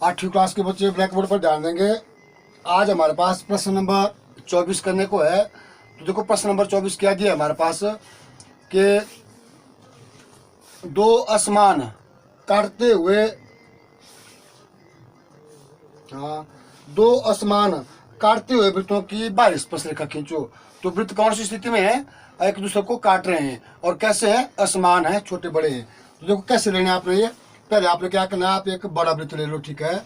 8वीं क्लास के बच्चे ब्लैक बोर्ड पर ध्यान देंगे। आज हमारे पास प्रश्न नंबर 24 करने को है। तो देखो प्रश्न नंबर 24 क्या दिया हमारे पास कि दो आसमान काटते हुए, दो आसमान काटते हुए वृत्तों की बाहरी स्पर्शरेखा खींचो। तो वृत्त कौन सी स्थिति में है? एक दूसरे को काट रहे हैं और कैसे है? असमान है, छोटे बड़े हैं। तो देखो कैसे लेने आपने ये, पहले आपने क्या करना है, आप एक बड़ा वृत्त ले लो, ठीक है।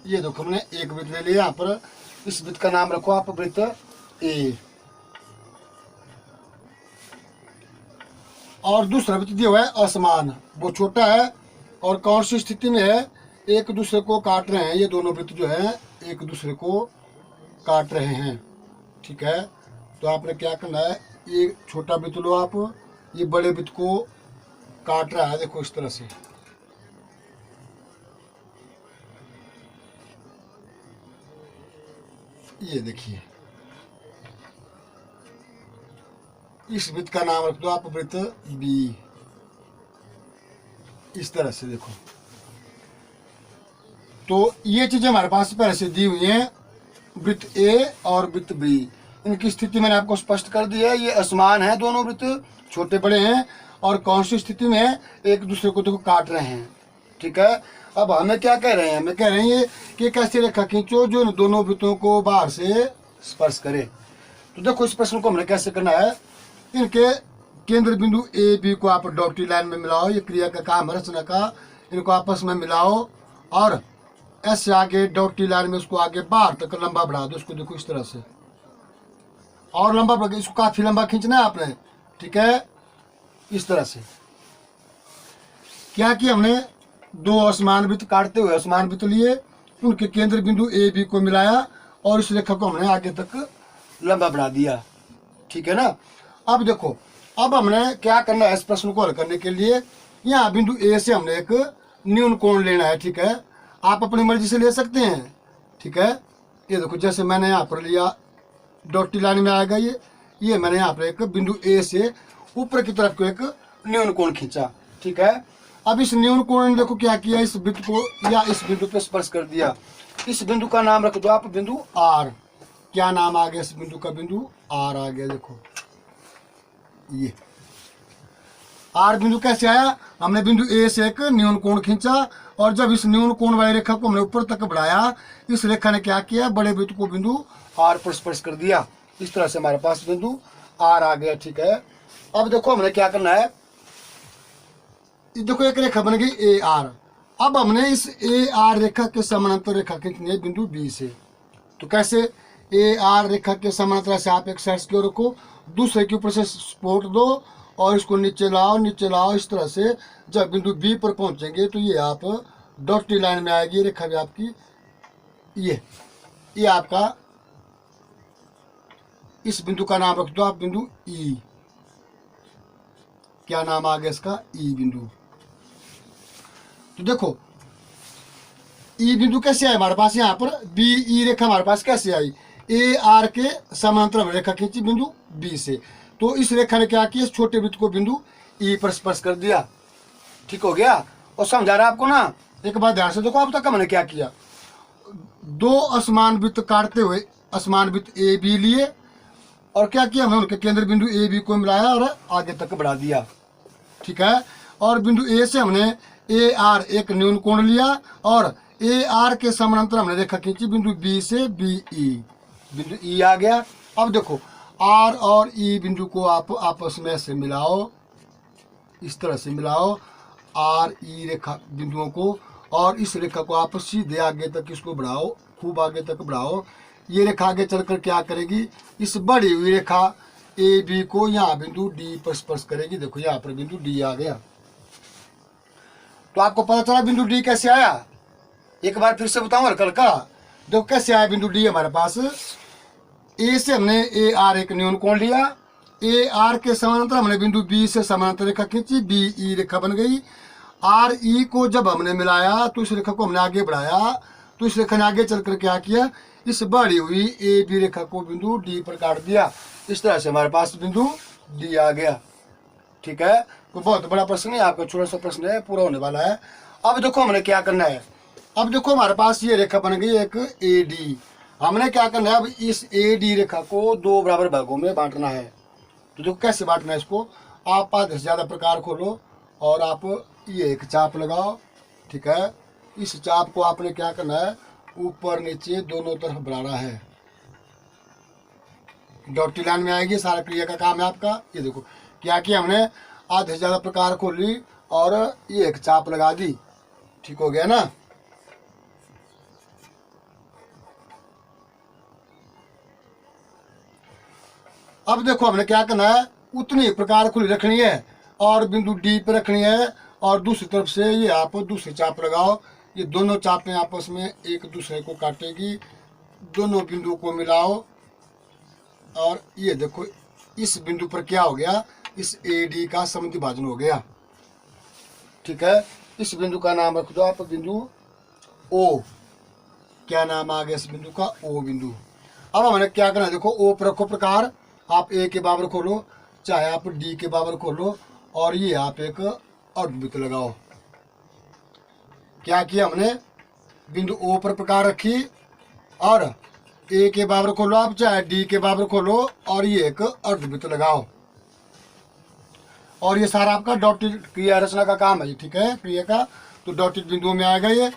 ये देखो हमने एक वृत्त ले लिया। यहाँ पर इस वृत्त का नाम रखो आप वृत्त ए, और दूसरा वृत्त दिया हुआ है असमान, वो छोटा है और कौन सी स्थिति में है? एक दूसरे को काट रहे हैं। ये दोनों वृत्त जो है एक दूसरे को काट रहे हैं, ठीक है। तो आपने क्या करना है, ये छोटा वृत्त लो आप, ये बड़े वृत्त को काट रहा है, देखो इस तरह से। ये देखिए, इस वृत्त का नाम रख दो आप वृत्त बी, इस तरह से देखो। तो ये चीजें हमारे पास पहले से दी हुई हैं, वृत्त ए और वृत्त बी। इनकी स्थिति मैंने आपको स्पष्ट कर दी है। ये असमान है, दोनों वृत्त छोटे बड़े हैं और कौन सी स्थिति में है? एक दूसरे को देखो काट रहे हैं, ठीक है। अब हमें क्या कह रहे हैं? हमें कह रहे हैं कि कैसी रेखा खींचो जो इन दोनों वृत्तों को बाहर से स्पर्श करे। तो देखो इस प्रश्न को हमने कैसे करना है, इनके केंद्र बिंदु ए बी को आप डॉटी लाइन में मिलाओ। ये क्रिया का काम है रचना का। इनको आपस में मिलाओ और ऐसे आगे डॉटी लाइन में उसको आगे बाहर तक लंबा बढ़ा दो। इसको देखो इस तरह से, और लंबा बढ़ा, इसको काफी लंबा खींचना है आपने, ठीक है। इस तरह से क्या किया हमने, दो असमान वृत्त काटते हुए असमान वृत्त लिए, उनके केंद्र बिंदु ए बी को मिलाया और इस रेखा को हमने आगे तक लंबा बढ़ा दिया, ठीक है ना। अब देखो, अब हमने क्या करना है इस प्रश्न को हल करने के लिए, यहाँ बिंदु ए से हमने एक न्यून कोण लेना है, ठीक है। आप अपनी मर्जी से ले सकते हैं, ठीक है। ये देखो जैसे मैंने यहाँ पर लिया, डॉटी लाइन में आएगा ये मैंने यहाँ पर एक बिंदु ए से ऊपर की तरफ को एक न्यून कोण खींचा, ठीक है। अब इस न्यून कोण ने देखो क्या किया, इस वृत्त को या इस बिंदु पे स्पर्श कर दिया। इस बिंदु का नाम रख दो आप बिंदु आर। क्या नाम आ गया इस बिंदु का? बिंदु आर आ गया। देखो ये आर बिंदु कैसे आया, हमने बिंदु ए से एक न्यून कोण खींचा और जब इस न्यून कोण वाली रेखा को हमने ऊपर तक बढ़ाया, इस रेखा ने क्या किया, बड़े वृत्त को बिंदु आर पर स्पर्श कर दिया। इस तरह से हमारे पास बिंदु आर आ गया, ठीक है। अब देखो हमने क्या करना है, देखो एक रेखा बन गई ए आर। अब हमने इस ए आर रेखा के समानांतर रेखा खींचनी है बिंदु बी से। तो कैसे, ए आर रेखा के समानांतर से आप एक साइड की ओर रखो, दूसरे के ऊपर से सपोर्ट दो और इसको नीचे लाओ इस तरह से। जब बिंदु बी पर पहुंचेंगे तो ये आप डॉटी लाइन में आएगी रेखा भी आपकी, ये आपका, इस बिंदु का नाम रख दो आप बिंदु ई। क्या नाम आ गया इसका? ई बिंदु। तो देखो ई बिंदु कैसे आया हमारे पास, यहाँ पर बी ई रेखा हमारे पास कैसे आई, ए आर के समानांतर रेखा खींची बिंदु बी से। तो इस रेखा ने क्या किया, छोटे वृत्त को बिंदु ई पर स्पर्श कर दिया, ठीक हो गया। और समझा रहा आपको ना, एक बात ध्यान से देखो। अब तक हमने क्या किया, दो असमान वृत्त काटते हुए असमान वृत्त ए बी लिए और क्या किया, हमने उनके केंद्र बिंदु ए बी को मिलाया और आगे तक बढ़ा दिया, ठीक है। और बिंदु ए से हमने ए आर एक न्यून कोण लिया और ए आर के समानांतर हमने रेखा खींची बिंदु बी से बी ई, बिंदु ई आ गया। अब देखो आर और ई बिंदु को आप आपस में से मिलाओ, इस तरह से मिलाओ आर ई रेखा बिंदुओं को, और इस रेखा को आप सीधे आगे तक इसको बढ़ाओ, खूब आगे तक बढ़ाओ। ये रेखा आगे चलकर क्या करेगी, इस बढ़ी हुई रेखा ए बी को यहाँ बिंदु डी पर स्पर्श करेगी। देखो यहाँ पर बिंदु डी आ गया। तो आपको पता चला बिंदु डी कैसे आया, एक बार फिर से बताऊं हल्का हल्का। देखो कैसे आया बिंदु डी हमारे पास, ए से हमने ए आर एक न्यून कोण लिया ए आर के समानांतर हमने बिंदु बी से समानांतर रेखा खींची, बी ई रेखा बन गई। आर ई को जब हमने मिलाया तो इस रेखा को हमने आगे बढ़ाया, तो इस रेखा ने आगे चलकर क्या किया, इस बढ़ी हुई ए बी रेखा को बिंदु डी पर काट दिया। इस तरह से हमारे पास बिंदु डी आ गया। ठीक है, तो बहुत बड़ा प्रश्न है, आपका छोटा सा प्रश्न है, पूरा होने वाला है। अब देखो हमने क्या करना है, अब देखो हमारे पास ये रेखा बन गई एक ए डी। हमने क्या करना है, अब इस ए डी रेखा को दो बराबर भागों में बांटना है। तो देखो कैसे बांटना है इसको, आप आधे से ज़्यादा प्रकार खोलो और आप ये एक चाप लगाओ। ठीक है, इस चाप को आपने क्या करना है, ऊपर नीचे दोनों तरफ बढ़ाना है, डॉटी लाइन में आएगी, सारा क्रिया का काम है आपका। ये देखो क्या किया हमने, आधे से ज़्यादा प्रकार खोली और ये एक चाप लगा दी। ठीक हो गया ना। अब देखो हमने क्या करना है, उतनी प्रकार खुली रखनी है और बिंदु डी पे रखनी है, और दूसरी तरफ से ये आप दूसरी चाप लगाओ। ये दोनों चापें आपस में एक दूसरे को काटेगी, दोनों बिंदु को मिलाओ और ये देखो इस बिंदु पर क्या हो गया, इस ए डी का समद्विभाजन हो गया। ठीक है, इस बिंदु का नाम रख दो आप बिंदु ओ। क्या नाम आ गया इस बिंदु का, ओ बिंदु। अब हमने क्या करना है, देखो ओ पर रखो प्रकार, आप ए के बराबर खोलो, चाहे आप डी के बराबर खोलो, और ये आप एक अर्धवृत्त लगाओ। क्या किया हमने, बिंदु ओ पर प्रकार रखी और ए के बराबर खोलो आप, चाहे डी के बराबर खोलो, और ये एक अर्धवृत्त लगाओ। और ये सारा आपका डॉटेड क्रिया रचना का काम है जी। ठीक है, क्रिया का तो डॉटेड बिंदुओं में आएगा ये।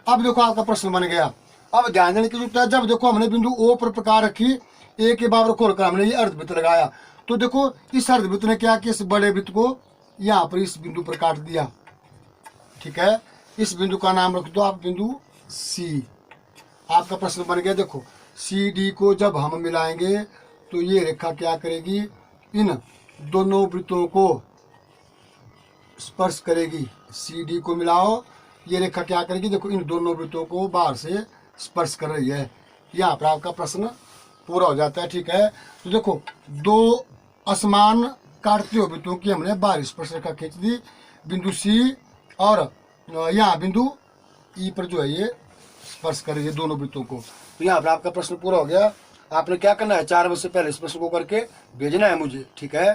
अब देखो आपका प्रश्न बन गया। अब ध्यान देने की जरूरत है, जब देखो हमने बिंदु ओ पर प्रकार रखी, ए के बराबर खोलकर हमने ये अर्धवृत्त लगाया, तो देखो इस अर्धवृत्त ने क्या किया, इस बड़े वृत्त को यहाँ पर इस बिंदु पर काट दिया। ठीक है, इस बिंदु का नाम रख दो आप बिंदु सी। आपका प्रश्न बन गया। देखो सी डी को जब हम मिलाएंगे तो ये रेखा क्या करेगी, इन दोनों वृत्तों को स्पर्श करेगी। सी डी को मिलाओ, ये रेखा क्या करेगी, देखो इन दोनों वृत्तों को बाहर से स्पर्श कर रही है। यहाँ पर आपका प्रश्न पूरा हो जाता है। ठीक है, तो देखो दो असमान काटते हुए वृत्तों की हमने बाहर स्पर्श रेखा खींच दी, बिंदु सी और यहाँ बिंदु ई पर जो है ये स्पर्श करेगी दोनों वृत्तों को। तो यहाँ पर आपका प्रश्न पूरा हो गया। आपने क्या करना है, 4 बजे से पहले इस प्रश्न को करके भेजना है मुझे। ठीक है।